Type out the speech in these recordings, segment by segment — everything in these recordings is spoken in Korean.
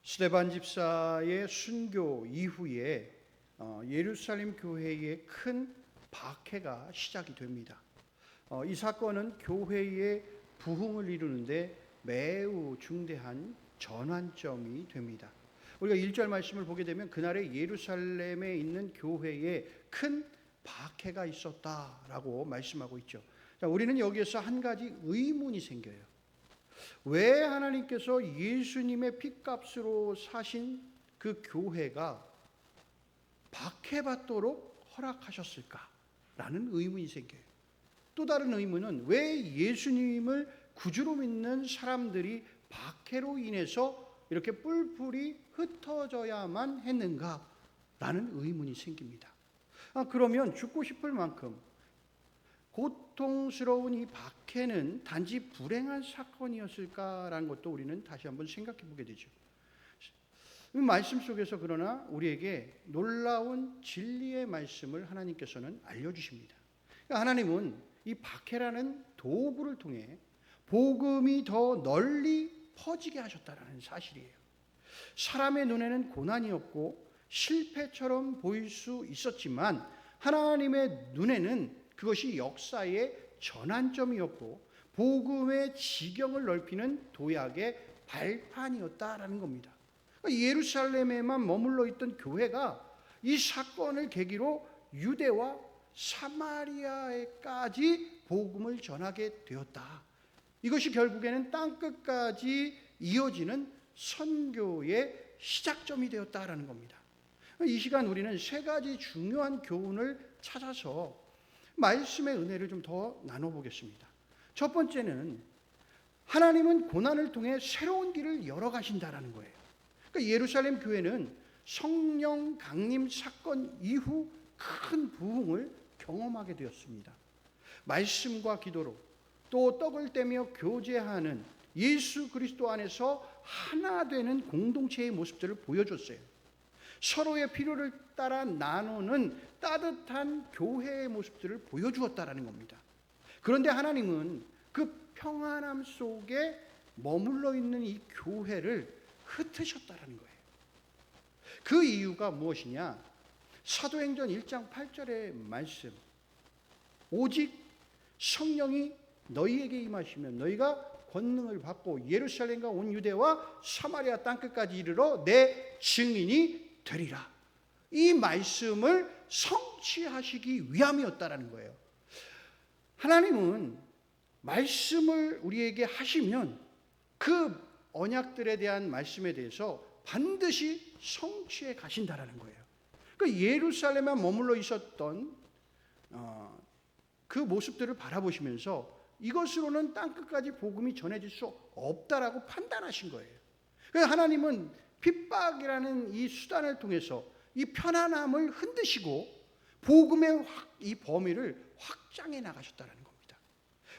스데반 집사의 순교 이후에 예루살렘 교회에 큰 박해가 시작이 됩니다. 이 사건은 교회의 부흥을 이루는데 매우 중대한 전환점이 됩니다. 우리가 1절 말씀을 보게 되면 그날에 예루살렘에 있는 교회에 큰 박해가 있었다라고 말씀하고 있죠. 자, 우리는 여기에서 한 가지 의문이 생겨요. 왜 하나님께서 예수님의 핏값으로 사신 그 교회가 박해받도록 허락하셨을까라는 의문이 생겨요. 또 다른 의문은 왜 예수님을 구주로 믿는 사람들이 박해로 인해서 이렇게 뿔뿔이 흩어져야만 했는가라는 의문이 생깁니다. 그러면 죽고 싶을 만큼 고통스러운 이 박해는 단지 불행한 사건이었을까라는 것도 우리는 다시 한번 생각해 보게 되죠. 이 말씀 속에서 그러나 우리에게 놀라운 진리의 말씀을 하나님께서는 알려주십니다. 하나님은 이 박해라는 도구를 통해 복음이 더 널리 퍼지게 하셨다는 사실이에요. 사람의 눈에는 고난이었고 실패처럼 보일 수 있었지만 하나님의 눈에는 그것이 역사의 전환점이었고 복음의 지경을 넓히는 도약의 발판이었다라는 겁니다. 예루살렘에만 머물러 있던 교회가 이 사건을 계기로 유대와 사마리아에까지 복음을 전하게 되었다. 이것이 결국에는 땅끝까지 이어지는 선교의 시작점이 되었다라는 겁니다. 이 시간 우리는 세 가지 중요한 교훈을 찾아서 말씀의 은혜를 좀 더 나눠보겠습니다. 첫 번째는 하나님은 고난을 통해 새로운 길을 열어가신다라는 거예요. 그러니까 예루살렘 교회는 성령 강림 사건 이후 큰 부흥을 경험하게 되었습니다. 말씀과 기도로 또 떡을 떼며 교제하는 예수 그리스도 안에서 하나 되는 공동체의 모습들을 보여줬어요. 서로의 필요를 따라 나누는 따뜻한 교회의 모습들을 보여주었다라는 겁니다. 그런데 하나님은 그 평안함 속에 머물러 있는 이 교회를 흩으셨다라는 거예요. 그 이유가 무엇이냐? 사도행전 1장 8절의 말씀. 오직 성령이 너희에게 임하시면 너희가 권능을 받고 예루살렘과 온 유대와 사마리아 땅끝까지 이르러 내 증인이 되리라. 이 말씀을 성취하시기 위함이었다라는 거예요. 하나님은 말씀을 우리에게 하시면 그 언약들에 대한 말씀에 대해서 반드시 성취해 가신다라는 거예요. 그 예루살렘에 머물러 있었던 그 모습들을 바라보시면서 이것으로는 땅끝까지 복음이 전해질 수 없다라고 판단하신 거예요. 그래서 하나님은 핍박이라는 이 수단을 통해서 이 편안함을 흔드시고 복음의 이 범위를 확장해 나가셨다는 겁니다.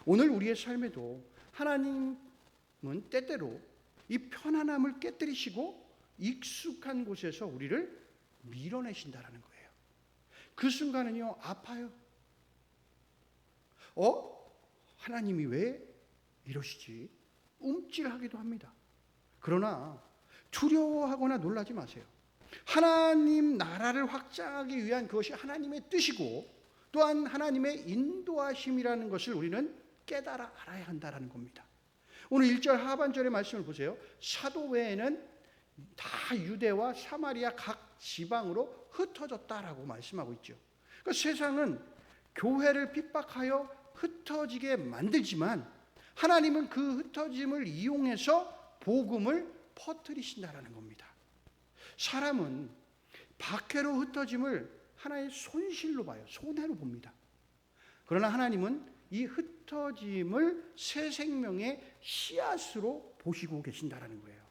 오늘 우리의 삶에도 하나님은 때때로 이 편안함을 깨뜨리시고 익숙한 곳에서 우리를 밀어내신다는 거예요. 그 순간은요, 아파요. 하나님이 왜 이러시지? 움찔하기도 합니다. 그러나 두려워하거나 놀라지 마세요. 하나님 나라를 확장하기 위한 그것이 하나님의 뜻이고 또한 하나님의 인도하심이라는 것을 우리는 깨달아 알아야 한다는 겁니다. 오늘 1절 하반절의 말씀을 보세요. 사도 외에는 다 유대와 사마리아 각 지방으로 흩어졌다라고 말씀하고 있죠. 그러니까 세상은 교회를 핍박하여 흩어지게 만들지만 하나님은 그 흩어짐을 이용해서 복음을 퍼뜨리신다라는 겁니다. 사람은 박해로 흩어짐을 하나의 손실로 봐요. 손해로 봅니다. 그러나 하나님은 이 흩어짐을 새 생명의 씨앗으로 보시고 계신다라는 거예요.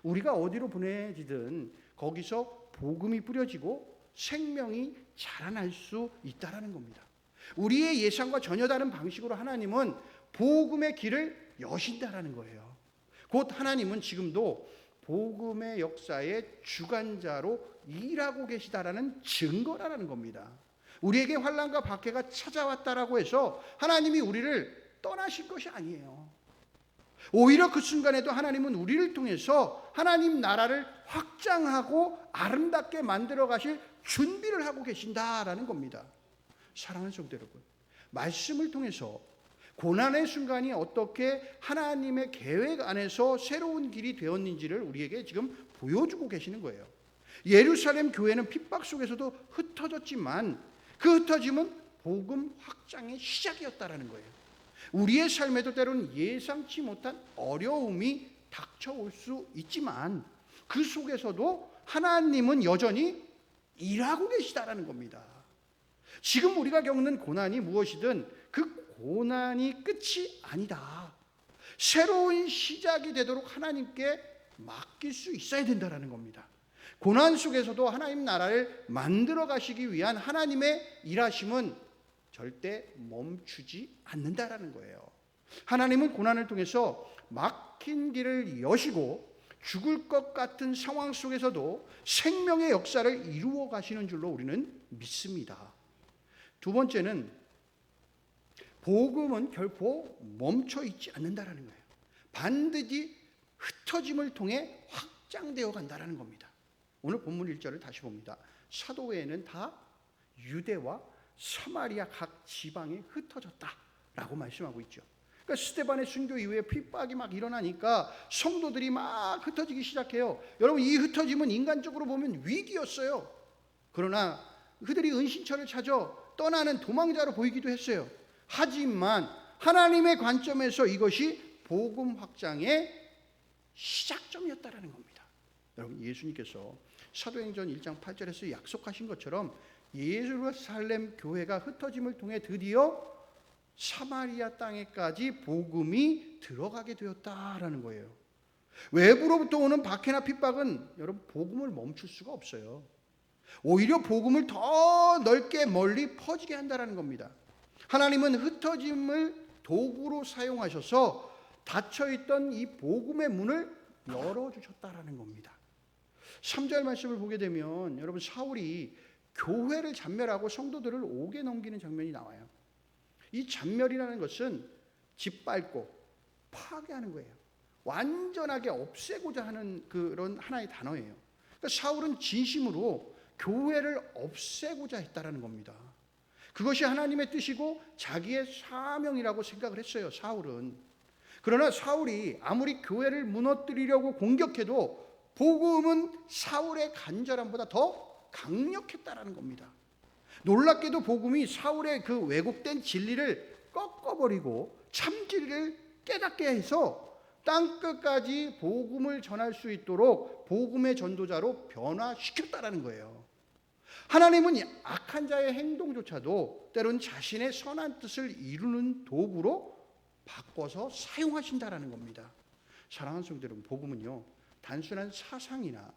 우리가 어디로 보내지든 거기서 복음이 뿌려지고 생명이 자라날 수 있다라는 겁니다. 우리의 예상과 전혀 다른 방식으로 하나님은 복음의 길을 여신다라는 거예요. 곧 하나님은 지금도 복음의 역사의 주관자로 일하고 계시다라는 증거라는 겁니다. 우리에게 환난과 박해가 찾아왔다라고 해서 하나님이 우리를 떠나실 것이 아니에요. 오히려 그 순간에도 하나님은 우리를 통해서 하나님 나라를 확장하고 아름답게 만들어 가실 준비를 하고 계신다라는 겁니다. 사랑하는 성도 여러분, 말씀을 통해서 고난의 순간이 어떻게 하나님의 계획 안에서 새로운 길이 되었는지를 우리에게 지금 보여주고 계시는 거예요. 예루살렘 교회는 핍박 속에서도 흩어졌지만 그 흩어짐은 복음 확장의 시작이었다라는 거예요. 우리의 삶에도 때로는 예상치 못한 어려움이 닥쳐올 수 있지만 그 속에서도 하나님은 여전히 일하고 계시다라는 겁니다. 지금 우리가 겪는 고난이 무엇이든 그 고난이 끝이 아니다. 새로운 시작이 되도록 하나님께 맡길 수 있어야 된다라는 겁니다. 고난 속에서도 하나님 나라를 만들어 가시기 위한 하나님의 일하심은 절대 멈추지 않는다라는 거예요. 하나님은 고난을 통해서 막힌 길을 여시고 죽을 것 같은 상황 속에서도 생명의 역사를 이루어 가시는 줄로 우리는 믿습니다. 두 번째는 복음은 결코 멈춰 있지 않는다라는 거예요. 반드시 흩어짐을 통해 확장되어 간다라는 겁니다. 오늘 본문 1절을 다시 봅니다. 사도회는 다 유대와 사마리아 각 지방에 흩어졌다라고 말씀하고 있죠. 그러니까 스데반의 순교 이후에 핍박이 막 일어나니까 성도들이 막 흩어지기 시작해요. 여러분, 이 흩어짐은 인간적으로 보면 위기였어요. 그러나 그들이 은신처를 찾아 떠나는 도망자로 보이기도 했어요. 하지만 하나님의 관점에서 이것이 복음 확장의 시작점이었다라는 겁니다. 여러분, 예수님께서 사도행전 1장 8절에서 약속하신 것처럼 예루살렘 교회가 흩어짐을 통해 드디어 사마리아 땅에까지 복음이 들어가게 되었다라는 거예요. 외부로부터 오는 박해나 핍박은 여러분 복음을 멈출 수가 없어요. 오히려 복음을 더 넓게 멀리 퍼지게 한다는 겁니다. 하나님은 흩어짐을 도구로 사용하셔서 닫혀있던 이 복음의 문을 열어주셨다라는 겁니다. 3절 말씀을 보게 되면 여러분, 사울이 교회를 잔멸하고 성도들을 옥에 넘기는 장면이 나와요. 이 잔멸이라는 것은 짓밟고 파괴하는 거예요. 완전하게 없애고자 하는 그런 하나의 단어예요. 그러니까 사울은 진심으로 교회를 없애고자 했다라는 겁니다. 그것이 하나님의 뜻이고 자기의 사명이라고 생각을 했어요, 사울은. 그러나 사울이 아무리 교회를 무너뜨리려고 공격해도 복음은 사울의 간절함보다 더 강력했다라는 겁니다. 놀랍게도 복음이 사울의 그 왜곡된 진리를 꺾어버리고 참 진리를 깨닫게 해서 땅끝까지 복음을 전할 수 있도록 복음의 전도자로 변화시켰다라는 거예요. 하나님은 악한 자의 행동조차도 때론 자신의 선한 뜻을 이루는 도구로 바꿔서 사용하신다라는 겁니다. 사랑하는 성도 여러분, 복음은요 단순한 사상이나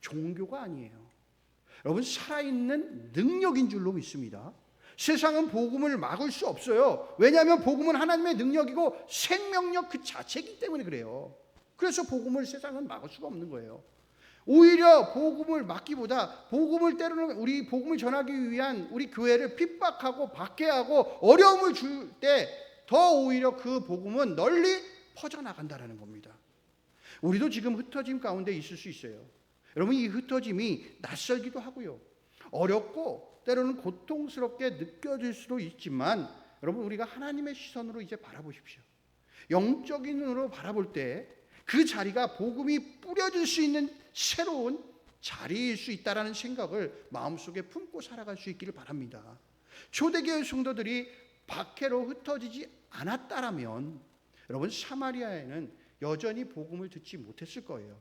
종교가 아니에요. 여러분, 살아있는 능력인 줄로 믿습니다. 세상은 복음을 막을 수 없어요. 왜냐하면 복음은 하나님의 능력이고 생명력 그 자체이기 때문에 그래요. 그래서 복음을 세상은 막을 수가 없는 거예요. 오히려 복음을 막기보다 복음을 때로는 우리 복음을 전하기 위한 우리 교회를 핍박하고 박해하고 어려움을 줄 때 더 오히려 그 복음은 널리 퍼져나간다는 겁니다. 우리도 지금 흩어짐 가운데 있을 수 있어요. 여러분, 이 흩어짐이 낯설기도 하고요, 어렵고 때로는 고통스럽게 느껴질 수도 있지만 여러분, 우리가 하나님의 시선으로 이제 바라보십시오. 영적인 눈으로 바라볼 때 그 자리가 복음이 뿌려질 수 있는 새로운 자리일 수 있다라는 생각을 마음속에 품고 살아갈 수 있기를 바랍니다. 초대교회 성도들이 박해로 흩어지지 않았다라면 여러분, 사마리아에는 여전히 복음을 듣지 못했을 거예요.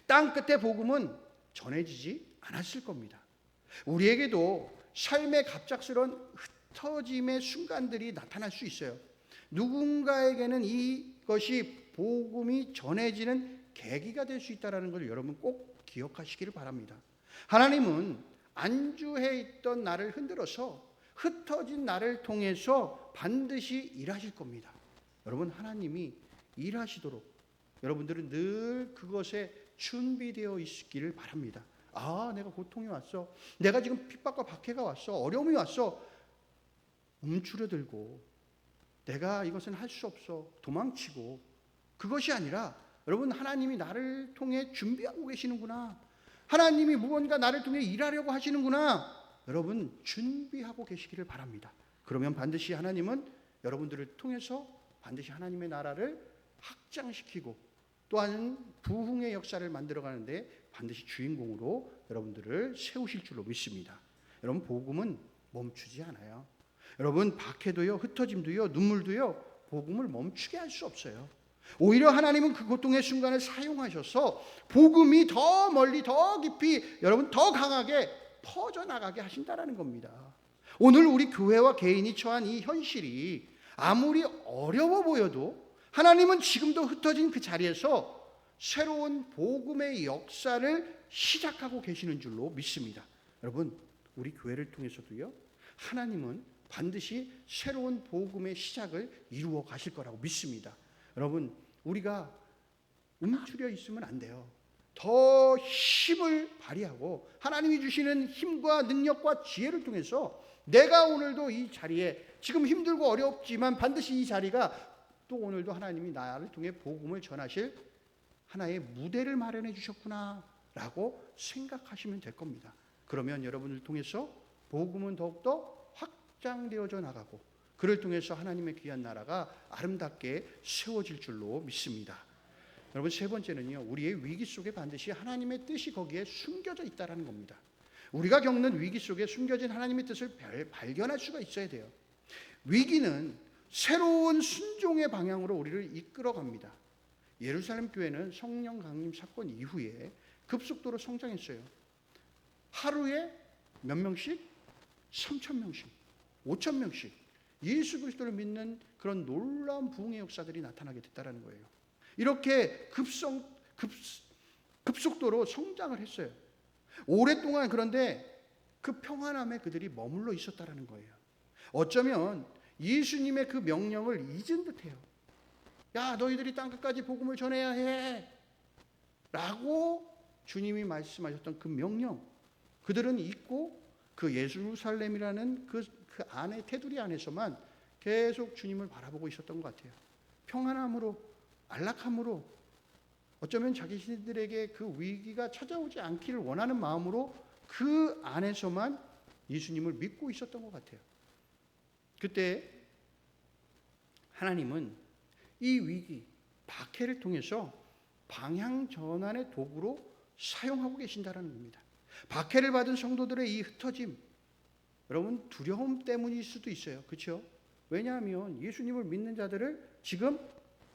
땅 끝에 복음은 전해지지 않았을 겁니다. 우리에게도 삶의 갑작스러운 흩어짐의 순간들이 나타날 수 있어요. 누군가에게는 이것이 복음이 전해지는 계기가 될 수 있다는 걸 여러분 꼭 기억하시기를 바랍니다. 하나님은 안주해 있던 나를 흔들어서 흩어진 나를 통해서 반드시 일하실 겁니다. 여러분, 하나님이 일하시도록 여러분들은 늘 그것에 준비되어 있기를 바랍니다. 아, 내가 고통이 왔어. 내가 지금 핍박과 박해가 왔어. 어려움이 왔어. 움츠러들고 내가 이것은 할 수 없어 도망치고, 그것이 아니라 여러분, 하나님이 나를 통해 준비하고 계시는구나, 하나님이 무언가 나를 통해 일하려고 하시는구나, 여러분 준비하고 계시기를 바랍니다. 그러면 반드시 하나님은 여러분들을 통해서 반드시 하나님의 나라를 확장시키고 또한 부흥의 역사를 만들어가는데 반드시 주인공으로 여러분들을 세우실 줄로 믿습니다. 여러분, 복음은 멈추지 않아요. 여러분, 박해도요, 흩어짐도요, 눈물도요, 복음을 멈추게 할 수 없어요. 오히려 하나님은 그 고통의 순간을 사용하셔서 복음이 더 멀리, 더 깊이, 여러분 더 강하게 퍼져나가게 하신다라는 겁니다. 오늘 우리 교회와 개인이 처한 이 현실이 아무리 어려워 보여도 하나님은 지금도 흩어진 그 자리에서 새로운 복음의 역사를 시작하고 계시는 줄로 믿습니다. 여러분, 우리 교회를 통해서도요, 하나님은 반드시 새로운 복음의 시작을 이루어 가실 거라고 믿습니다. 여러분, 우리가 움츠려 있으면 안 돼요. 더 힘을 발휘하고 하나님이 주시는 힘과 능력과 지혜를 통해서 내가 오늘도 이 자리에, 지금 힘들고 어렵지만 반드시 이 자리가 또 오늘도 하나님이 나를 통해 복음을 전하실 하나의 무대를 마련해 주셨구나 라고 생각하시면 될 겁니다. 그러면 여러분을 통해서 복음은 더욱더 확장되어져 나가고 그를 통해서 하나님의 귀한 나라가 아름답게 세워질 줄로 믿습니다. 여러분, 세 번째는요, 우리의 위기 속에 반드시 하나님의 뜻이 거기에 숨겨져 있다는 겁니다. 우리가 겪는 위기 속에 숨겨진 하나님의 뜻을 발견할 수가 있어야 돼요. 위기는 새로운 순종의 방향으로 우리를 이끌어갑니다. 예루살렘 교회는 성령 강림 사건 이후에 급속도로 성장했어요. 하루에 몇 명씩? 3,000명씩, 5,000명씩 예수 그리스도를 믿는 그런 놀라운 부흥의 역사들이 나타나게 됐다는 거예요. 이렇게 급속도로 성장을 했어요. 오랫동안. 그런데 그 평안함에 그들이 머물러 있었다는 거예요. 어쩌면 예수님의 그 명령을 잊은 듯해요. 야, 너희들이 땅끝까지 복음을 전해야 해 라고 주님이 말씀하셨던 그 명령, 그들은 잊고 그 예루살렘이라는 그 안에, 테두리 안에서만 계속 주님을 바라보고 있었던 것 같아요. 평안함으로, 안락함으로, 어쩌면 자기들에게 그 위기가 찾아오지 않기를 원하는 마음으로 그 안에서만 예수님을 믿고 있었던 것 같아요. 그때 하나님은 이 위기, 박해를 통해서 방향 전환의 도구로 사용하고 계신다는 겁니다. 박해를 받은 성도들의 이 흩어짐, 여러분 두려움 때문일 수도 있어요. 그렇죠? 왜냐하면 예수님을 믿는 자들을 지금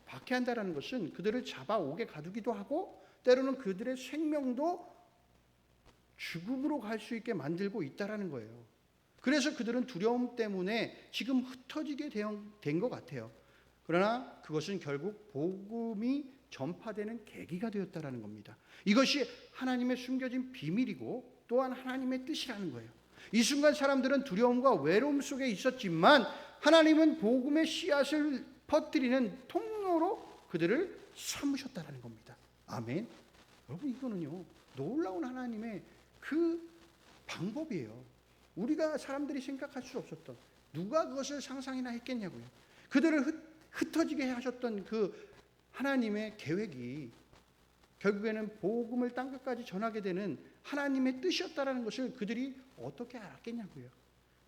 박해한다는 것은 그들을 잡아오게 가두기도 하고 때로는 그들의 생명도 죽음으로 갈 수 있게 만들고 있다는 거예요. 그래서 그들은 두려움 때문에 지금 흩어지게 된 것 같아요. 그러나 그것은 결국 복음이 전파되는 계기가 되었다는 겁니다. 이것이 하나님의 숨겨진 비밀이고 또한 하나님의 뜻이라는 거예요. 이 순간 사람들은 두려움과 외로움 속에 있었지만 하나님은 복음의 씨앗을 퍼뜨리는 통로로 그들을 삼으셨다는 겁니다. 아멘. 여러분, 이거는요, 놀라운 하나님의 그 방법이에요. 우리가 사람들이 생각할 수 없었던, 누가 그것을 상상이나 했겠냐고요. 그들을 흩어지게 하셨던 그 하나님의 계획이 결국에는 복음을 땅끝까지 전하게 되는 하나님의 뜻이었다라는 것을 그들이 어떻게 알았겠냐고요.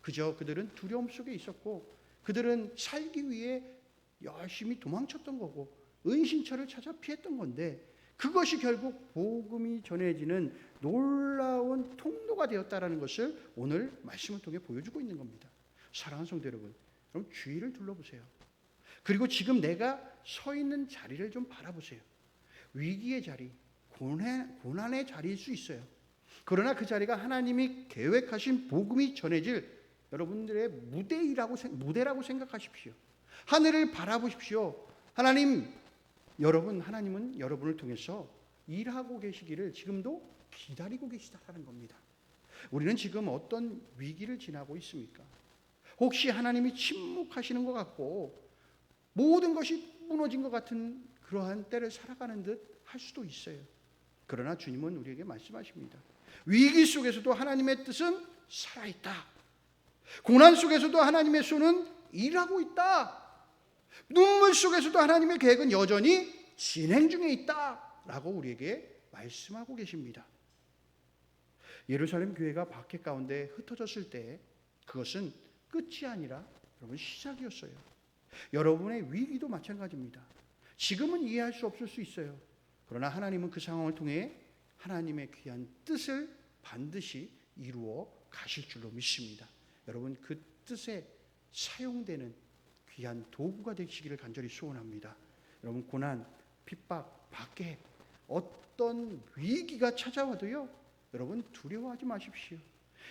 그저 그들은 두려움 속에 있었고 그들은 살기 위해 열심히 도망쳤던 거고 은신처를 찾아 피했던 건데, 그것이 결국 복음이 전해지는 놀라운 통로가 되었다라는 것을 오늘 말씀을 통해 보여주고 있는 겁니다. 사랑하는 성도 여러분, 그럼 주위를 둘러보세요. 그리고 지금 내가 서 있는 자리를 좀 바라보세요. 위기의 자리, 고난의 자리일 수 있어요. 그러나 그 자리가 하나님이 계획하신 복음이 전해질 여러분들의 무대라고 생각하십시오. 하늘을 바라보십시오. 하나님은 여러분을 통해서 일하고 계시기를 지금도 기다리고 계시다는 겁니다. 우리는 지금 어떤 위기를 지나고 있습니까? 혹시 하나님이 침묵하시는 것 같고 모든 것이 무너진 것 같은 그러한 때를 살아가는 듯 할 수도 있어요. 그러나 주님은 우리에게 말씀하십니다. 위기 속에서도 하나님의 뜻은 살아있다. 고난 속에서도 하나님의 손은 일하고 있다. 눈물 속에서도 하나님의 계획은 여전히 진행 중에 있다라고 우리에게 말씀하고 계십니다. 예루살렘 교회가 박해 가운데 흩어졌을 때 그것은 끝이 아니라 여러분 시작이었어요. 여러분의 위기도 마찬가지입니다. 지금은 이해할 수 없을 수 있어요. 그러나 하나님은 그 상황을 통해 하나님의 귀한 뜻을 반드시 이루어 가실 줄로 믿습니다. 여러분 그 뜻에 사용되는 귀한 도구가 되시기를 간절히 소원합니다. 여러분 고난, 핍박, 박해, 어떤 위기가 찾아와도요, 여러분 두려워하지 마십시오.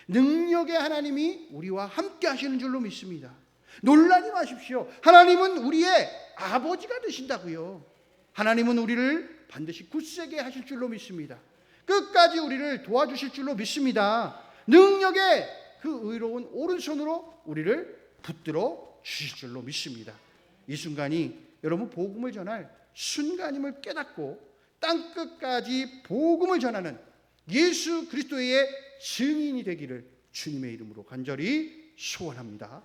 능력의 하나님이 우리와 함께 하시는 줄로 믿습니다. 놀라지 마십시오. 하나님은 우리의 아버지가 되신다고요. 하나님은 우리를 반드시 굳세게 하실 줄로 믿습니다. 끝까지 우리를 도와주실 줄로 믿습니다. 능력의 그 의로운 오른손으로 우리를 붙들어 주실 줄로 믿습니다. 이 순간이 여러분 복음을 전할 순간임을 깨닫고 땅끝까지 복음을 전하는 예수 그리스도의 증인이 되기를 주님의 이름으로 간절히 소원합니다.